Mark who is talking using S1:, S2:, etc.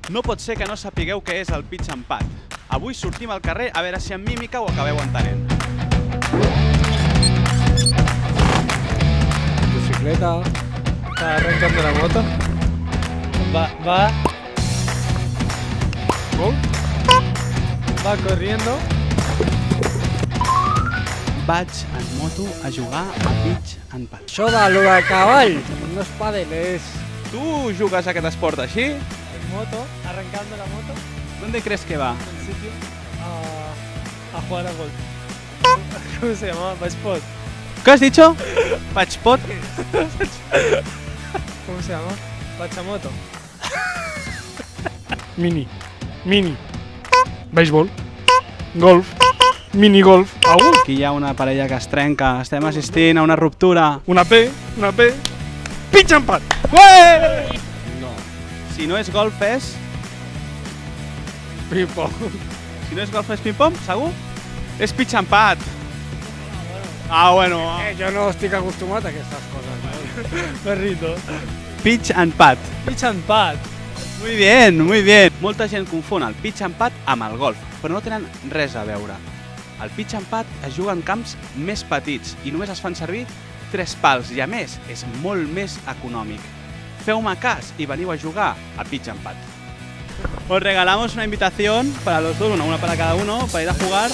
S1: No pot ser que no sapigueu què és el pitch and pat. Avui sortim al carrer a veure si amb mímica ho acabeu entenent.
S2: Bicicleta. Está arrancando la moto. Va. Gol. Va corriendo.
S1: Vaig en moto a jugar a pitch and pat.
S2: Això de cavall no és pàdel, és
S1: Tu jugues a aquest esport així?
S2: moto, arrancando la moto
S1: ¿Dónde crees que va?
S2: del sitio a jugar a golf. ¿Cómo se llamaba? Spot.
S1: ¿Qué has dicho? Patchpot.
S2: ¿Cómo se llama? Pachamoto. Mini. Béisbol. Golf. Minigolf. Algú?
S1: Aquí hi ha una parella que es trenca. Estem assistint a una ruptura.
S2: Una P. Pitch and pat.
S1: Ué! No. Si no és golf és...
S2: Pipo.
S1: Si no és golf és ping-pong, segur? És pitch and pat. Ah, bueno.
S2: Jo no estic acostumat a aquestes coses. Perrito.
S1: Pitch and pat.
S2: Pitch and pat.
S1: Muy bien, muy bien. Molta gent confon el pitch and pat amb el golf, però no tenen res a veure. El pitch and pat es juga en camps més petits i només es fan servir 3 pals i a més és molt més econòmic. Feu-me cas y veniu a jugar a pitch and pat. Os regalamos una invitación para los dos, una para cada uno, para ir a jugar.